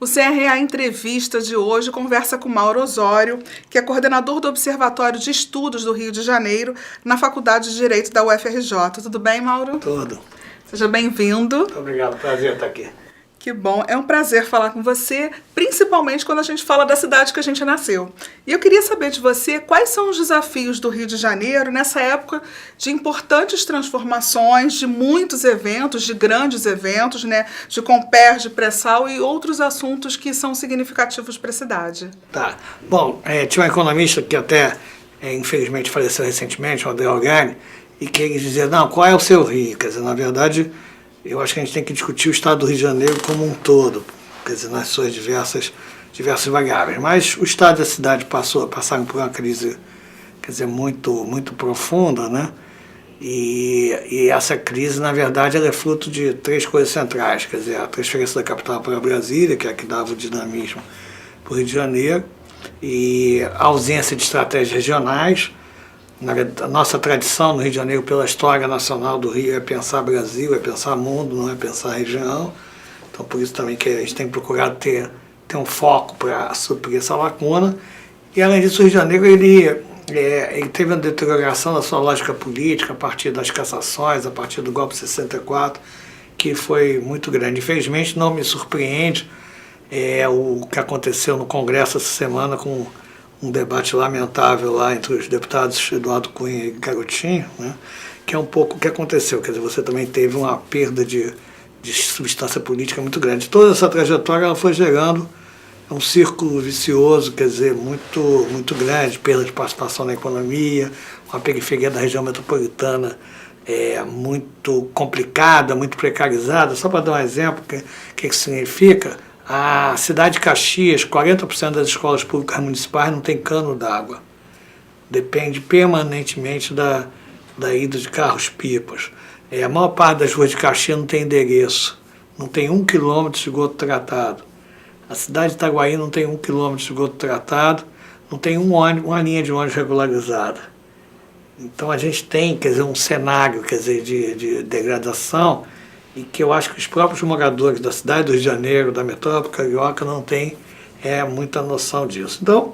O CRA Entrevista de hoje conversa com Mauro Osório, que é coordenador do Observatório de Estudos do Rio de Janeiro, na Faculdade de Direito da UFRJ. Tudo bem, Mauro? Tudo. Seja bem-vindo. Muito obrigado, prazer estar aqui. Que bom, é um prazer falar com você, principalmente quando a gente fala da cidade que a gente nasceu. E eu queria saber de você quais são os desafios do Rio de Janeiro nessa época de importantes transformações, de muitos eventos, de grandes eventos, né, de Comper, de pré-sal e outros assuntos que são significativos para a cidade. Tá. Bom, tinha um economista que até, infelizmente, faleceu recentemente, o André Organi, e que ele dizia, não, qual é o seu Rio? Quer dizer, na verdade, eu acho que a gente tem que discutir o estado do Rio de Janeiro como um todo, quer dizer, nas suas diversas variáveis. Mas o estado e a cidade passaram por uma crise, quer dizer, muito profunda, né? E essa crise, na verdade, ela é fruto de três coisas centrais, quer dizer, a transferência da capital para Brasília, que é a que dava o dinamismo para o Rio de Janeiro, e a ausência de estratégias regionais. A nossa tradição no Rio de Janeiro, pela história nacional do Rio, é pensar Brasil, é pensar mundo, não é pensar região. Então, por isso também que a gente tem procurado ter um foco para suprir essa lacuna. E, além disso, o Rio de Janeiro ele teve uma deterioração da sua lógica política a partir das cassações, a partir do golpe de 64, que foi muito grande. Infelizmente, não me surpreende o que aconteceu no Congresso essa semana com um debate lamentável lá entre os deputados Eduardo Cunha e Garotinho, né, que é um pouco o que aconteceu. Quer dizer, você também teve uma perda de substância política muito grande. Toda essa trajetória ela foi gerando um círculo vicioso, quer dizer, muito grande, perda de participação na economia, uma periferia da região metropolitana muito complicada, muito precarizada. Só para dar um exemplo, o que isso significa? A cidade de Caxias, 40% das escolas públicas municipais não tem cano d'água. Depende permanentemente da ida de carros-pipas. A maior parte das ruas de Caxias não tem endereço. Não tem 1 quilômetro de esgoto tratado. A cidade de Itaguaí não tem 1 quilômetro de esgoto tratado. Não tem uma linha de ônibus regularizada. Então a gente tem, quer dizer, um cenário, quer dizer, de degradação, e que eu acho que os próprios moradores da cidade do Rio de Janeiro, da metrópole carioca, não têm muita noção disso. Então,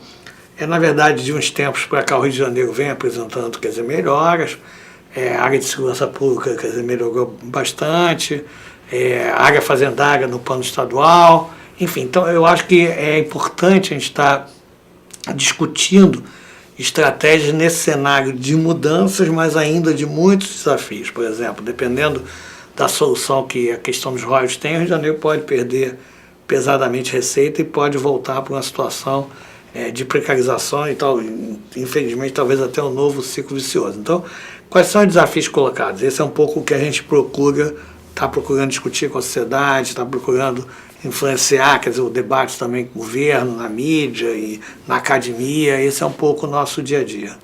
na verdade, de uns tempos para cá, o Rio de Janeiro vem apresentando, quer dizer, melhoras, a área de segurança pública, quer dizer, melhorou bastante, a área fazendária no plano estadual, enfim. Então, eu acho que é importante a gente estar discutindo estratégias nesse cenário de mudanças, mas ainda de muitos desafios. Por exemplo, dependendo da solução que a questão dos royalties tem, o Rio de Janeiro pode perder pesadamente receita e pode voltar para uma situação de precarização e tal, infelizmente talvez até um novo ciclo vicioso. Então, quais são os desafios colocados? Esse é um pouco o que a gente está procurando discutir com a sociedade, está procurando influenciar, quer dizer, o debate também com o governo, na mídia e na academia. Esse é um pouco o nosso dia a dia.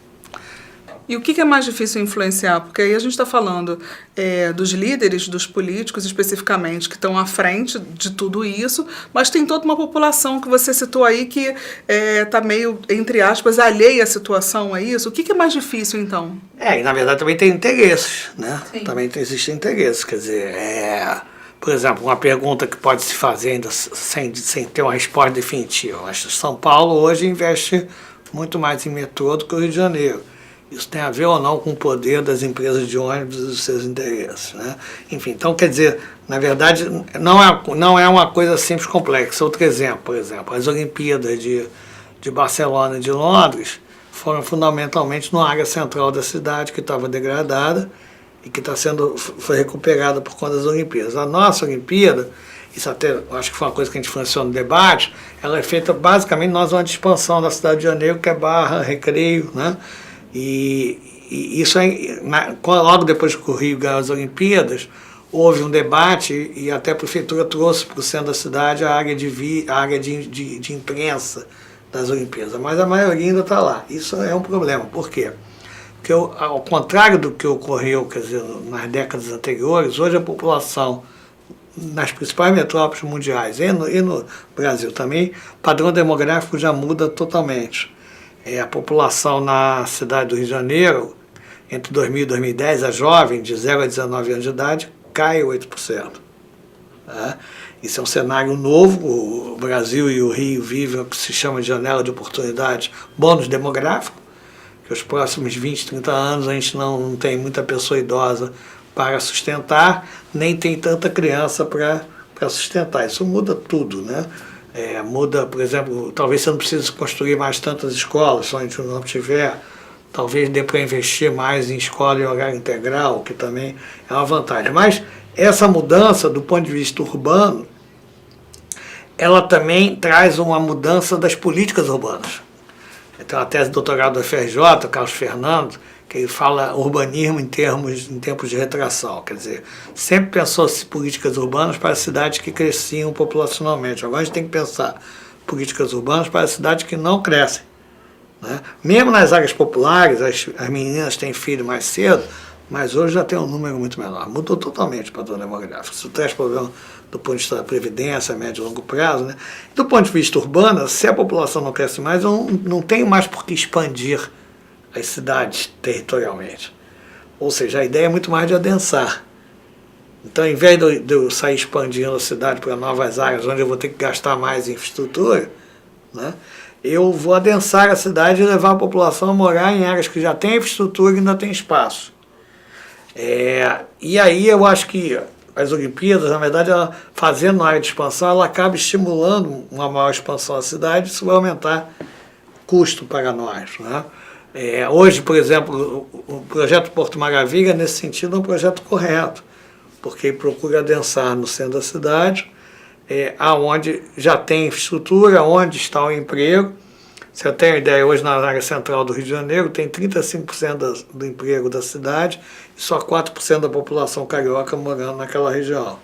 E o que é mais difícil influenciar? Porque aí a gente está falando dos líderes, dos políticos especificamente, que estão à frente de tudo isso, mas tem toda uma população que você citou aí que está meio, entre aspas, alheia à situação, é isso? O que é mais difícil, então? E na verdade também tem interesses, né? Sim. Também existem interesses, quer dizer, por exemplo, uma pergunta que pode se fazer ainda sem ter uma resposta definitiva. Acho que São Paulo hoje investe muito mais em metrô do que o Rio de Janeiro. Isso tem a ver ou não com o poder das empresas de ônibus e dos seus interesses, né? Enfim, então, quer dizer, na verdade, não é uma coisa simples complexa. Outro exemplo, por exemplo, as Olimpíadas de Barcelona e de Londres foram fundamentalmente na área central da cidade, que estava degradada e que foi recuperada por conta das Olimpíadas. A nossa Olimpíada, isso até acho que foi uma coisa que a gente influenciou no debate, ela é feita basicamente nós uma expansão da cidade de Janeiro, que é Barra, Recreio, né? E isso logo depois que o Rio ganhou as Olimpíadas, houve um debate e até a prefeitura trouxe para o centro da cidade a área de imprensa das Olimpíadas, mas a maioria ainda está lá. Isso é um problema. Por quê? Porque, ao contrário do que ocorreu, quer dizer, nas décadas anteriores, hoje a população nas principais metrópoles mundiais e no Brasil também, o padrão demográfico já muda totalmente. A população na cidade do Rio de Janeiro, entre 2000 e 2010, a jovem de 0 a 19 anos de idade, cai 8%. Tá? Isso é um cenário novo. O Brasil e o Rio vivem o que se chama de janela de oportunidades, bônus demográfico, que os próximos 20, 30 anos a gente não tem muita pessoa idosa para sustentar, nem tem tanta criança para sustentar. Isso muda tudo, né? Muda, por exemplo, talvez você não precise construir mais tantas escolas, se a gente não tiver. Talvez dê para investir mais em escola em horário integral, que também é uma vantagem. Mas essa mudança, do ponto de vista urbano, ela também traz uma mudança das políticas urbanas. Tem uma tese de doutorado do FRJ, Carlos Fernando, que ele fala urbanismo em tempos de retração. Quer dizer, sempre pensou-se políticas urbanas para cidades que cresciam populacionalmente. Agora a gente tem que pensar políticas urbanas para cidades que não crescem, né? Mesmo nas áreas populares, as meninas têm filho mais cedo, mas hoje já tem um número muito menor. Mudou totalmente o padrão demográfico. Isso traz problema do ponto de vista da previdência, médio e longo prazo, né? Do ponto de vista urbano, se a população não cresce mais, eu não tenho mais por que expandir as cidades territorialmente. Ou seja, a ideia é muito mais de adensar. Então, em vez de eu sair expandindo a cidade para novas áreas, onde eu vou ter que gastar mais em infraestrutura, né, eu vou adensar a cidade e levar a população a morar em áreas que já tem infraestrutura e ainda tem espaço. E aí eu acho que as Olimpíadas, na verdade, ela, fazendo a área de expansão, ela acaba estimulando uma maior expansão da cidade, isso vai aumentar custo para nós, né? Hoje, por exemplo, o projeto Porto Maravilha, nesse sentido, é um projeto correto, porque ele procura adensar no centro da cidade, aonde já tem infraestrutura, onde está o emprego. Você tem uma ideia, hoje na área central do Rio de Janeiro tem 35% do emprego da cidade e só 4% da população carioca morando naquela região.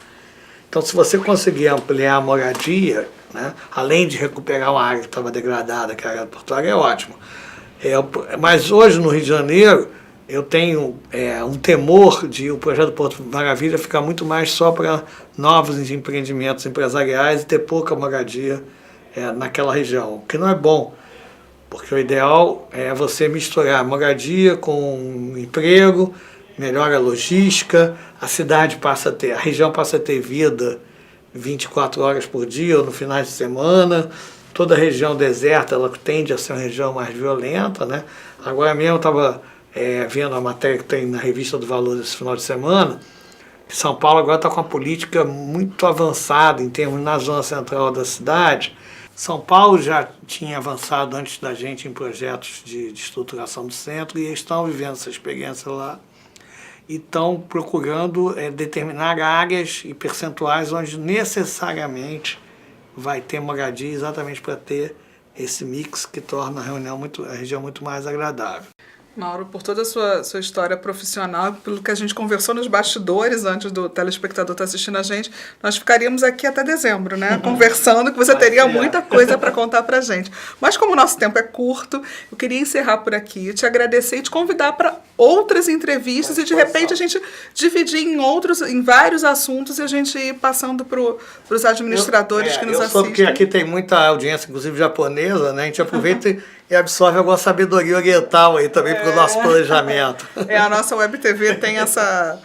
Então, se você conseguir ampliar a moradia, né, além de recuperar uma área que estava degradada, que é a área portuária, é ótimo. Mas hoje no Rio de Janeiro eu tenho um temor de o projeto Porto Maravilha ficar muito mais só para novos empreendimentos empresariais e ter pouca moradia naquela região, o que não é bom. Porque o ideal é você misturar moradia com emprego, melhora a logística, a região passa a ter vida 24 horas por dia ou no final de semana. Toda região deserta, ela tende a ser uma região mais violenta, né? Agora mesmo eu estava vendo a matéria que tem na Revista do Valor esse final de semana, que São Paulo agora está com uma política muito avançada em termos na zona central da cidade. São Paulo já tinha avançado antes da gente em projetos de estruturação do centro e eles estão vivendo essa experiência lá e estão procurando determinar áreas e percentuais onde necessariamente vai ter moradia, exatamente para ter esse mix que torna a região muito mais agradável. Mauro, por toda a sua história profissional, pelo que a gente conversou nos bastidores antes do telespectador estar assistindo a gente, nós ficaríamos aqui até dezembro, né? Conversando, que você teria muita coisa para contar para a gente. Mas como o nosso tempo é curto, eu queria encerrar por aqui, te agradecer e te convidar para outras entrevistas e de repente a gente dividir em vários assuntos e a gente ir passando para os administradores que nos assistem. Eu soube que aqui tem muita audiência, inclusive japonesa, né? A gente aproveita e absorve alguma sabedoria oriental aí também para o nosso planejamento. A nossa Web TV tem essa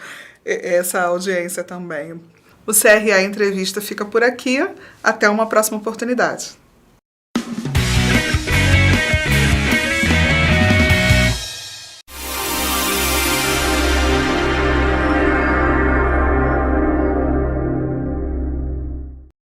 audiência também. O CRA Entrevista fica por aqui. Até uma próxima oportunidade.